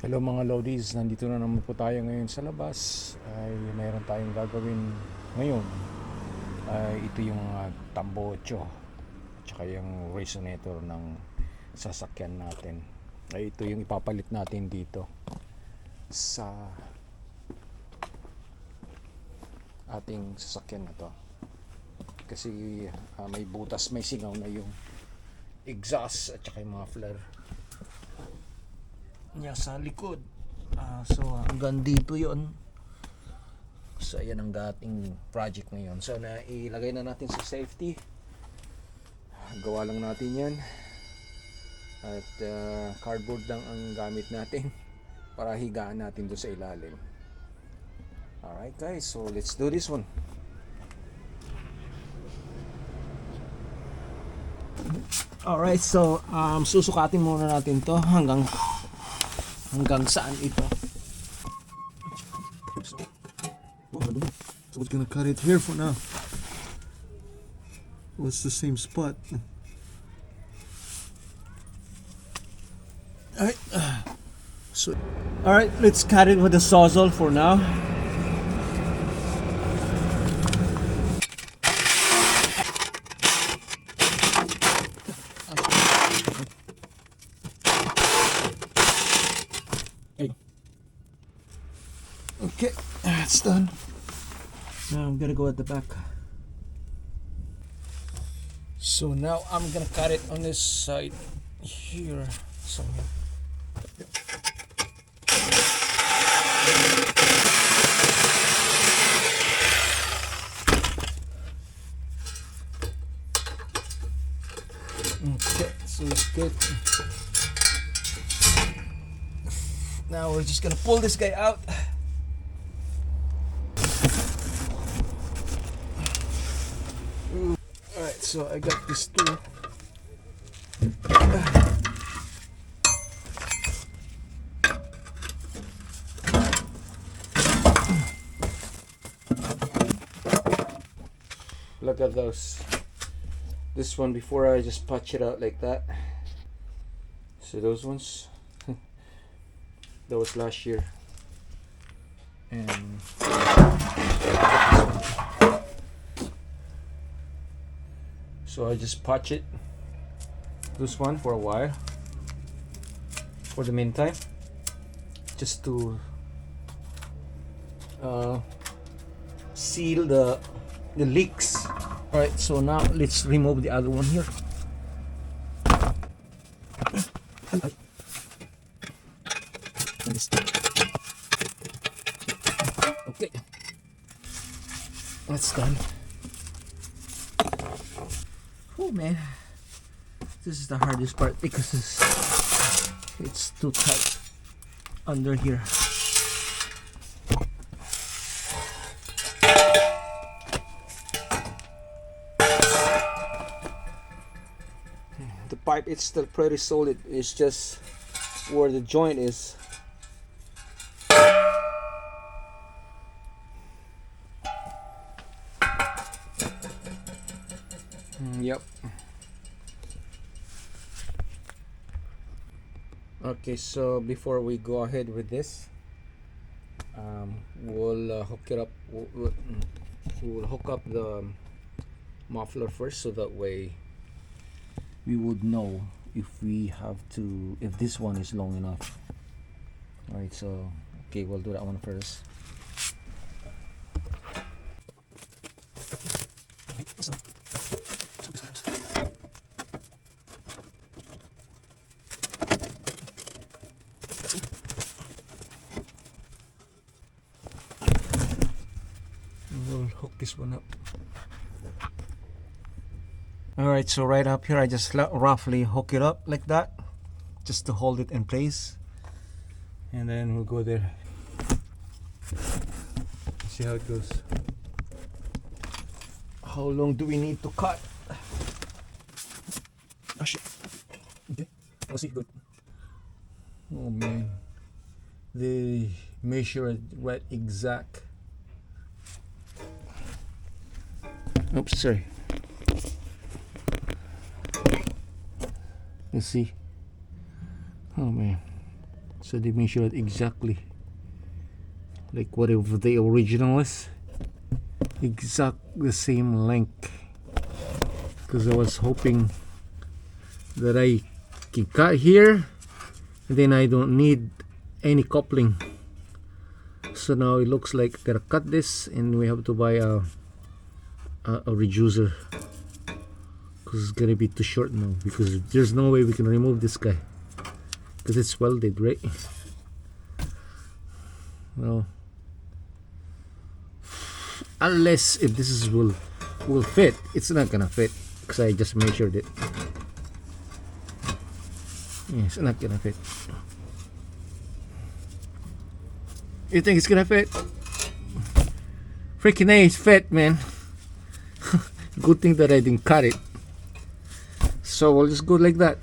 Hello mga Lodies, nandito na naman po tayo ngayon sa labas. Ay mayroon tayong gagawin ngayon. Ay ito yung tambocho at saka yung resonator ng sasakyan natin. Ay ito yung ipapalit natin dito sa ating sasakyan na to. Kasi may butas, may singaw na yung exhaust at saka yung muffler niya sa likod. So hanggang dito yon. So ayan ang dating project ngayon. So ilagay na natin sa safety. Gawa lang natin yan. At cardboard lang ang gamit natin para higaan natin doon sa ilalim. Alright guys, so let's do this one. Alright, so susukatin muna natin to hanggang saan ito. So we're gonna cut it here for now. Well, it's the same spot. Alright, so alright, let's cut it with the sawzall for now. Okay, that's done. Now I'm gonna go at the back. So now I'm gonna cut it on this side here somewhere. Okay, so it's good. Now we're just gonna pull this guy out. Alright, so I got this tool. Look at those. This one before I just patch it out like that. So those ones, that was last year. And so I just patch it, this one for a while, for the meantime, just to seal the leaks. Alright, so now let's remove the other one here. Okay, that's done. Oh man, this is the hardest part because it's too tight under here. The pipe, it's still pretty solid. It's just where the joint is. Yep. Okay, so before we go ahead with this, we'll hook it up. We'll hook up the muffler first, so that way we would know if we have to, if this one is long enough. All right, so okay, we'll do that one first. We'll hook this one up. Alright, so right up here I just roughly hook it up like that, just to hold it in place, and then we'll go there. See how it goes. How long do we need to cut? Oh shit. Okay, I'll see. Good. Oh man, they measure it right exact. Oops, sorry. Let's see. Oh man. So they measure it exactly like whatever the original is, exact the same length. Because I was hoping that I can cut here and then I don't need any coupling. So now it looks like I gotta cut this and we have to buy a reducer because it's gonna be too short now, because there's no way we can remove this guy because it's welded, right? Well, unless if this is will fit. It's not gonna fit because I just measured it. Yeah, it's not gonna fit. You think it's gonna fit? Freaking A, it's fit, man. Good thing that I didn't cut it. So we'll just go like that.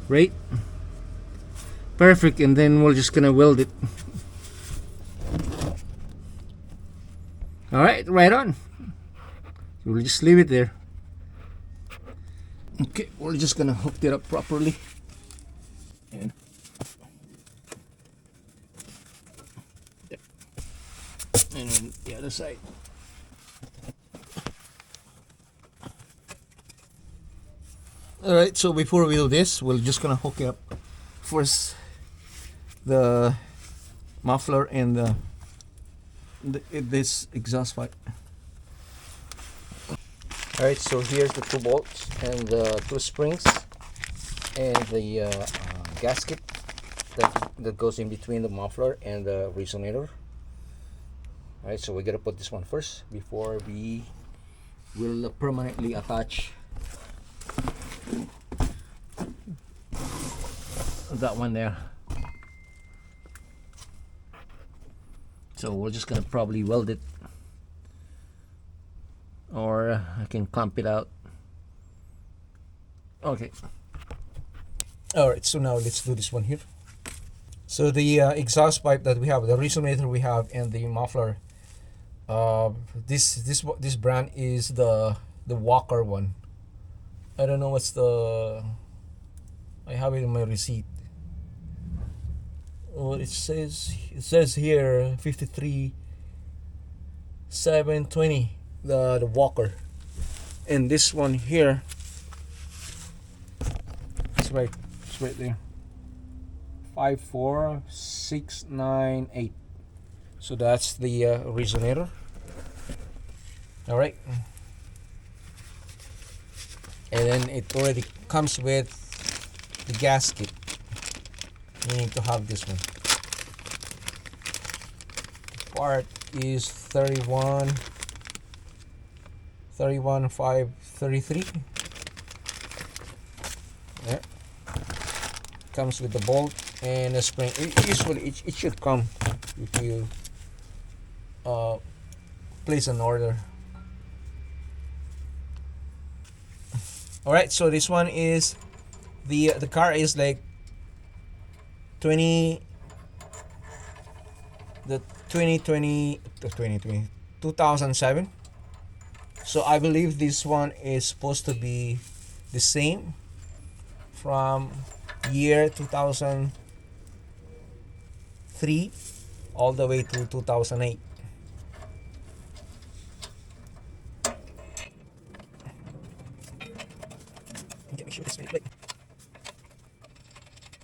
Right? Perfect, and then we're just gonna weld it. Alright, right on. We'll just leave it there. Okay, we're just gonna hook it up properly. And then the other side. Alright, so before we do this, we're just gonna hook it up first the muffler and this exhaust pipe. Alright, so here's the 2 bolts and the 2 springs and the gasket that goes in between the muffler and the resonator. Alright, so we gotta put this one first before we will permanently attach that one there. So we're just gonna probably weld it, or I can clamp it out. Okay. Alright, so now let's do this one here. So the exhaust pipe that we have, the resonator we have, and the muffler, this brand is the Walker one. I don't know what's the, I have it in my receipt. Oh, it says here 53720, the Walker, and this one here, it's right there, 54698. So that's the resonator. All right, and then it already comes with the gasket. You need to have this one. Part is 31,533. There. Comes with the bolt and a spring. Usually it should come if you place an order. All right, so this one is the car is like 2007. So I believe this one is supposed to be the same from year 2003 all the way to 2008. Okay, make sure this is right.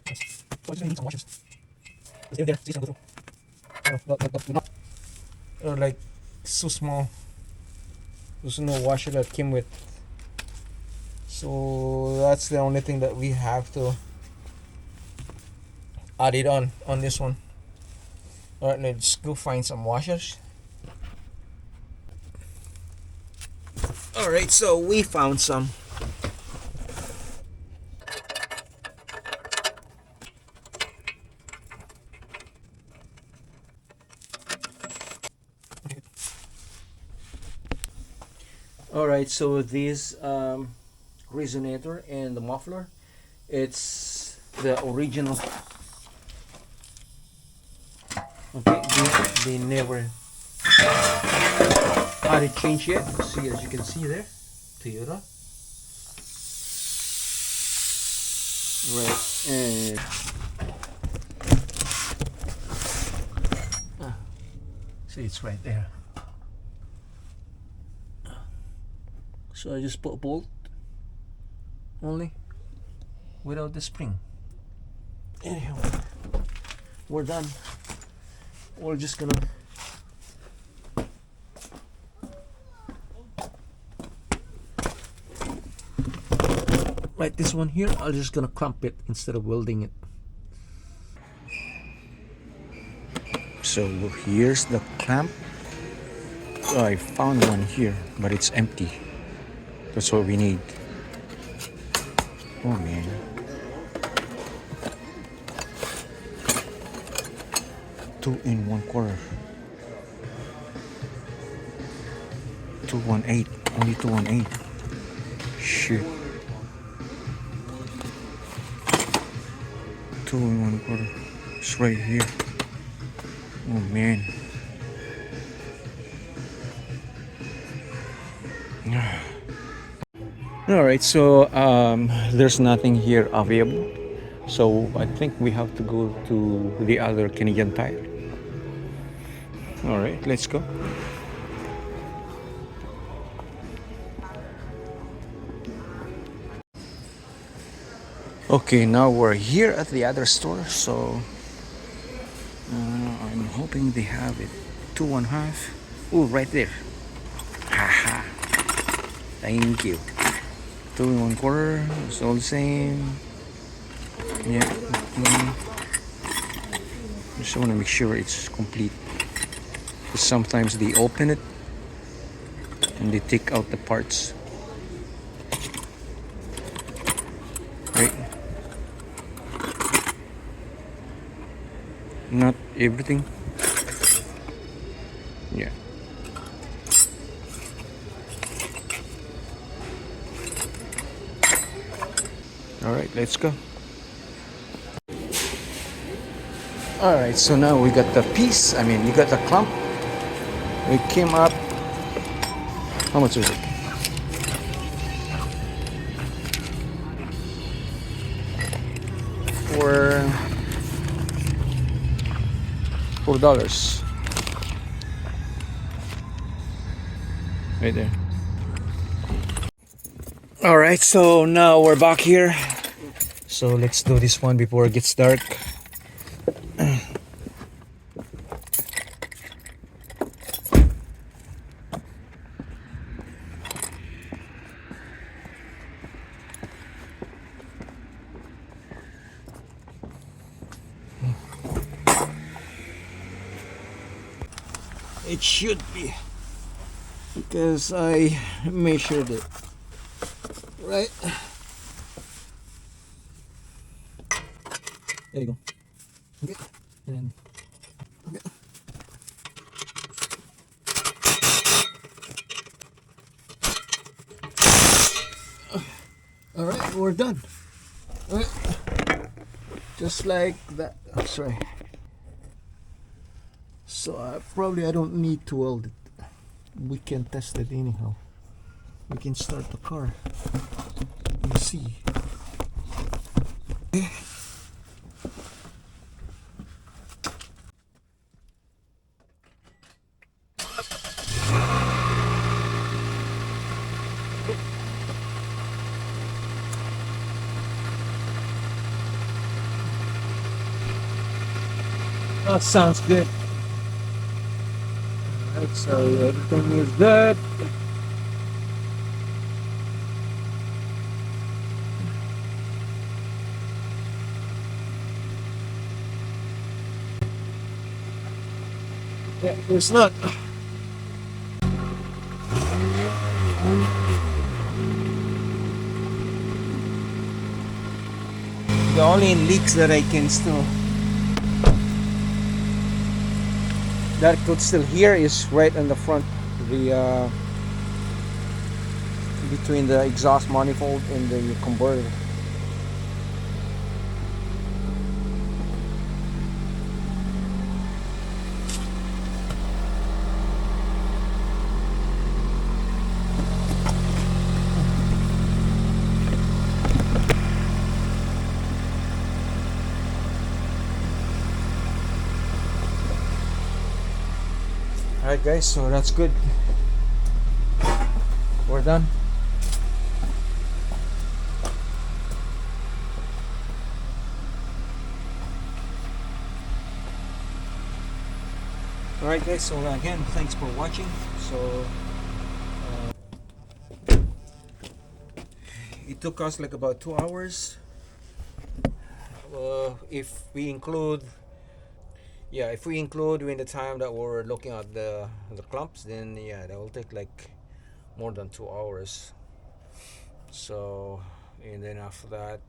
So it's gonna need some washers. They're there, so go through. They're like so small. There's no washer that came with. So that's the only thing that we have to add it on this one. Alright, let's go find some washers. Alright, so we found some. Alright, so this resonator and the muffler, it's the original. Okay, they never had it changed yet. See, as you can see there, Toyota. Right, and see, it's right there. So I just put a bolt only without the spring. Anyhow, we're done. We're just gonna like this one here. I'm just gonna clamp it instead of welding it. So here's the clamp. Oh, I found one here, but it's empty. That's what we need. Oh man. Two in 1/4. 218. Only 218. Shit. 2 in 1/4. It's right here. Oh man. Alright, so there's nothing here available. So I think we have to go to the other Canadian Tire. Alright, let's go. Okay, now we're here at the other store, so I'm hoping they have it 2.5. Oh, right there. Haha. Thank you. 2 in 1/4. It's all the same. Yeah. Just want to make sure it's complete. Because sometimes they open it and they take out the parts. Right. Not everything. Yeah. Alright, let's go. Alright, so now we got the piece. I mean, we got the clamp. It came up. How much is it? For $4. Right there. Alright, so now we're back here. So let's do this one before it gets dark. It should be, because I measured it, right? There you go. Okay. And okay. All right, we're done. All right. Just like that. Oh, sorry. So I don't need to weld it. We can test it anyhow. We can start the car and see. Okay. That sounds good. Alright, so everything is good. Yeah, it's not. The only leaks that I can still that could still hear is right on the front, the between the exhaust manifold and the converter. Alright guys, so that's good. We're done. Alright guys, so again, thanks for watching. So it took us like about 2 hours. If we include, yeah, if we include in the time that we're looking at the clumps, then yeah, that will take like more than 2 hours. So, and then after that,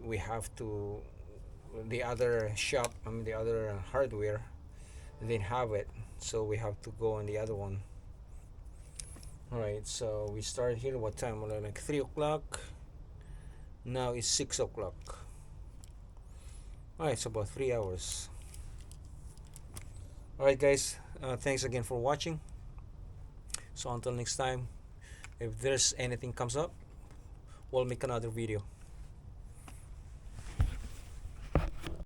we have to, the other shop, I mean the other hardware, they didn't have it, so we have to go on the other one. All right, so we started here. What time? Well, like 3 o'clock. Now it's 6 o'clock. All right, it's about 3 hours. All right, guys. Thanks again for watching. So until next time, if there's anything comes up, we'll make another video.